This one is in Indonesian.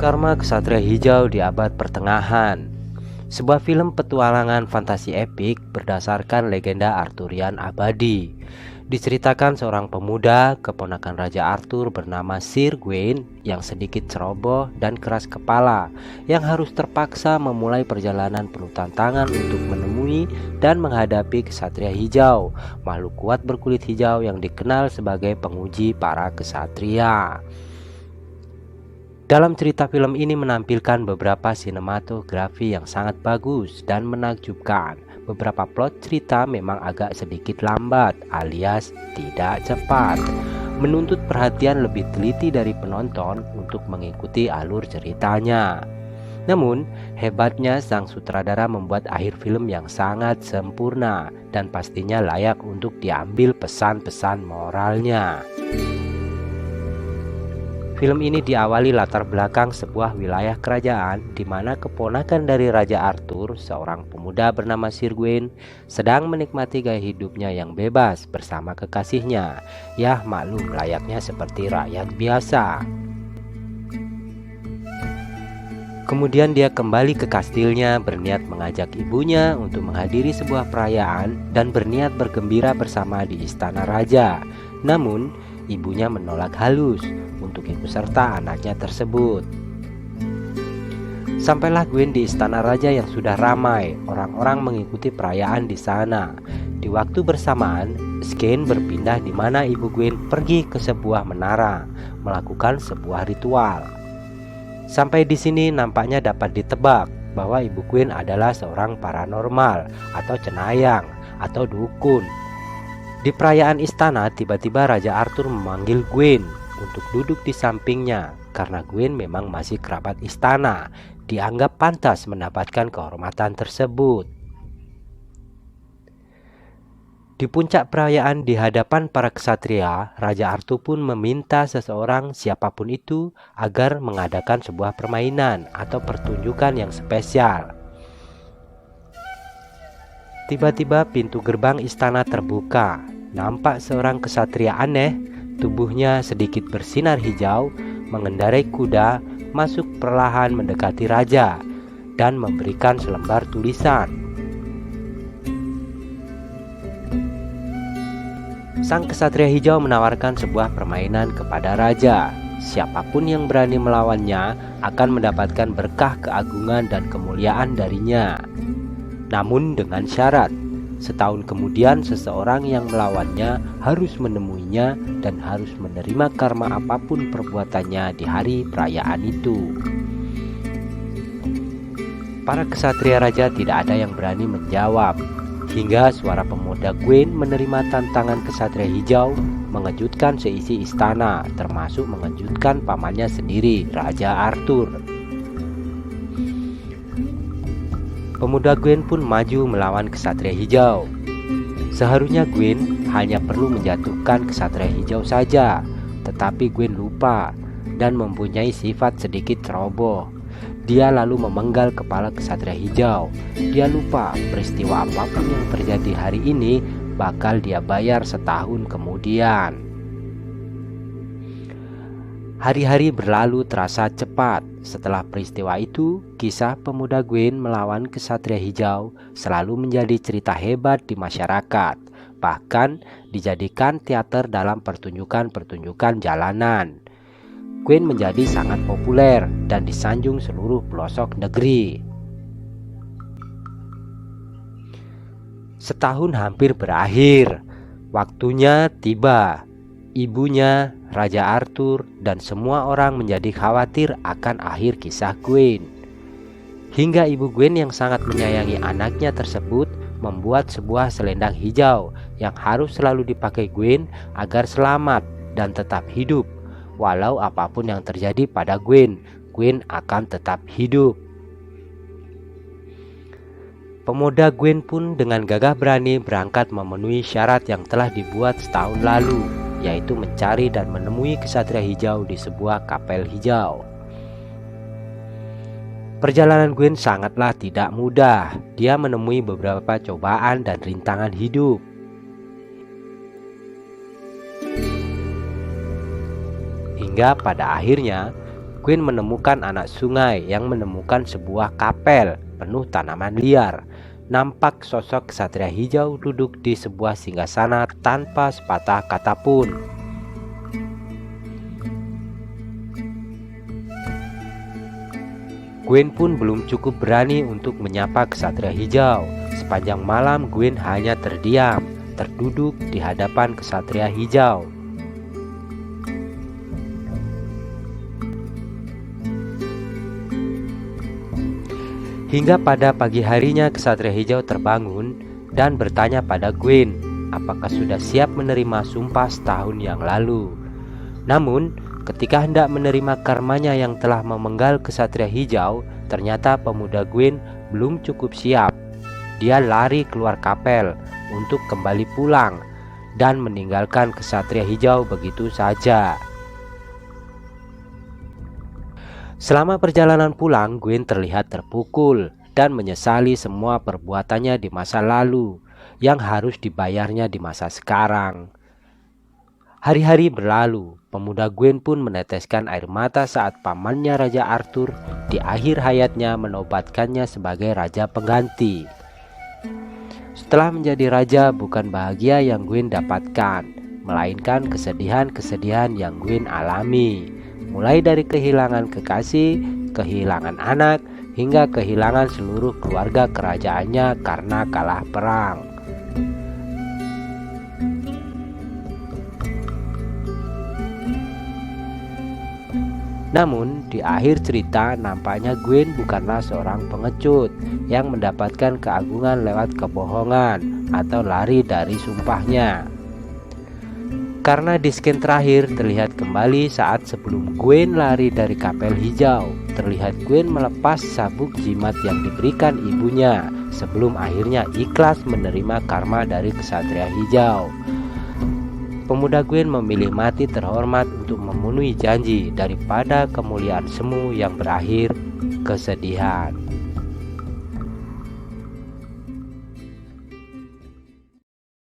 Karma Ksatria Hijau di Abad Pertengahan, sebuah film petualangan fantasi epik berdasarkan legenda Arthurian abadi. Diceritakan seorang pemuda, keponakan Raja Arthur bernama Sir Gawain yang sedikit ceroboh dan keras kepala, yang harus terpaksa memulai perjalanan penuh tantangan untuk menemui dan menghadapi Ksatria Hijau, makhluk kuat berkulit hijau yang dikenal sebagai penguji para ksatria. Dalam cerita film ini menampilkan beberapa sinematografi yang sangat bagus dan menakjubkan. Beberapa plot cerita memang agak sedikit lambat alias tidak cepat, menuntut perhatian lebih teliti dari penonton untuk mengikuti alur ceritanya. Namun, hebatnya sang sutradara membuat akhir film yang sangat sempurna dan pastinya layak untuk diambil pesan-pesan moralnya. Film ini diawali latar belakang sebuah wilayah kerajaan di mana keponakan dari Raja Arthur, seorang pemuda bernama Sir Gawain, sedang menikmati gaya hidupnya yang bebas bersama kekasihnya. Ya maklum, layaknya seperti rakyat biasa. Kemudian dia kembali ke kastilnya berniat mengajak ibunya untuk menghadiri sebuah perayaan dan berniat bergembira bersama di istana raja. Namun, ibunya menolak halus untuk ikut serta anaknya tersebut. Sampailah Gawain di istana raja yang sudah ramai, orang-orang mengikuti perayaan di sana. Di waktu bersamaan, scene berpindah di mana ibu Gawain pergi ke sebuah menara, melakukan sebuah ritual. Sampai di sini nampaknya dapat ditebak bahwa ibu Gawain adalah seorang paranormal atau cenayang atau dukun. Di perayaan istana, tiba-tiba Raja Arthur memanggil Gawain untuk duduk di sampingnya karena Gawain memang masih kerabat istana, dianggap pantas mendapatkan kehormatan tersebut. Di puncak perayaan di hadapan para ksatria, Raja Arthur pun meminta seseorang, siapapun itu, agar mengadakan sebuah permainan atau pertunjukan yang spesial. Tiba-tiba pintu gerbang istana terbuka. Nampak seorang ksatria aneh, tubuhnya sedikit bersinar hijau, mengendarai kuda, masuk perlahan mendekati raja dan memberikan selembar tulisan. Sang ksatria hijau menawarkan sebuah permainan kepada raja. Siapapun yang berani melawannya akan mendapatkan berkah keagungan dan kemuliaan darinya. Namun dengan syarat, setahun kemudian seseorang yang melawannya harus menemuinya dan harus menerima karma apapun perbuatannya di hari perayaan itu. Para ksatria raja tidak ada yang berani menjawab, hingga suara pemuda Gawain menerima tantangan ksatria hijau mengejutkan seisi istana, termasuk mengejutkan pamannya sendiri, Raja Arthur. Pemuda Gawain pun maju melawan ksatria hijau. Seharusnya Gawain hanya perlu menjatuhkan ksatria hijau saja, tetapi Gawain lupa dan mempunyai sifat sedikit ceroboh. Dia lalu memenggal kepala ksatria hijau. Dia lupa peristiwa apapun yang terjadi hari ini bakal dia bayar setahun kemudian. Hari-hari berlalu terasa cepat. Setelah peristiwa itu, kisah pemuda Gawain melawan ksatria hijau selalu menjadi cerita hebat di masyarakat. Bahkan dijadikan teater dalam pertunjukan-pertunjukan jalanan. Gawain menjadi sangat populer dan disanjung seluruh pelosok negeri. Setahun hampir berakhir. Waktunya tiba. Ibunya, Raja Arthur, dan semua orang menjadi khawatir akan akhir kisah Gawain. Hingga ibu Gawain yang sangat menyayangi anaknya tersebut membuat sebuah selendang hijau yang harus selalu dipakai Gawain agar selamat dan tetap hidup. Walau apapun yang terjadi pada Gawain, Gawain akan tetap hidup. Pemuda Gawain pun dengan gagah berani berangkat memenuhi syarat yang telah dibuat setahun lalu, yaitu mencari dan menemui ksatria hijau di sebuah kapel hijau. Perjalanan Gawain sangatlah tidak mudah. Dia menemui beberapa cobaan dan rintangan hidup. Hingga pada akhirnya Gwen menemukan anak sungai yang menemukan sebuah kapel penuh tanaman liar. Nampak sosok ksatria hijau duduk di sebuah singgasana tanpa sepatah kata pun. Gwen pun belum cukup berani untuk menyapa ksatria hijau. Sepanjang malam Gwen hanya terdiam, terduduk di hadapan ksatria hijau. Hingga pada pagi harinya ksatria hijau terbangun dan bertanya pada Gwen apakah sudah siap menerima sumpah setahun yang lalu. Namun ketika hendak menerima karmanya yang telah memenggal ksatria hijau, ternyata pemuda Gwen belum cukup siap. Dia lari keluar kapel untuk kembali pulang dan meninggalkan ksatria hijau begitu saja. Selama perjalanan pulang, Gwen terlihat terpukul dan menyesali semua perbuatannya di masa lalu yang harus dibayarnya di masa sekarang. Hari-hari berlalu, pemuda Gwen pun meneteskan air mata saat pamannya Raja Arthur di akhir hayatnya menobatkannya sebagai raja pengganti. Setelah menjadi raja, bukan bahagia yang Gwen dapatkan, melainkan kesedihan-kesedihan yang Gwen alami. Mulai dari kehilangan kekasih, kehilangan anak, hingga kehilangan seluruh keluarga kerajaannya karena kalah perang. Namun di akhir cerita nampaknya Gwen bukanlah seorang pengecut yang mendapatkan keagungan lewat kebohongan atau lari dari sumpahnya. Karena di scan terakhir terlihat kembali saat sebelum Gwen lari dari kapel hijau, terlihat Gwen melepas sabuk jimat yang diberikan ibunya sebelum akhirnya ikhlas menerima karma dari ksatria hijau. Pemuda Gwen memilih mati terhormat untuk memenuhi janji daripada kemuliaan semu yang berakhir kesedihan.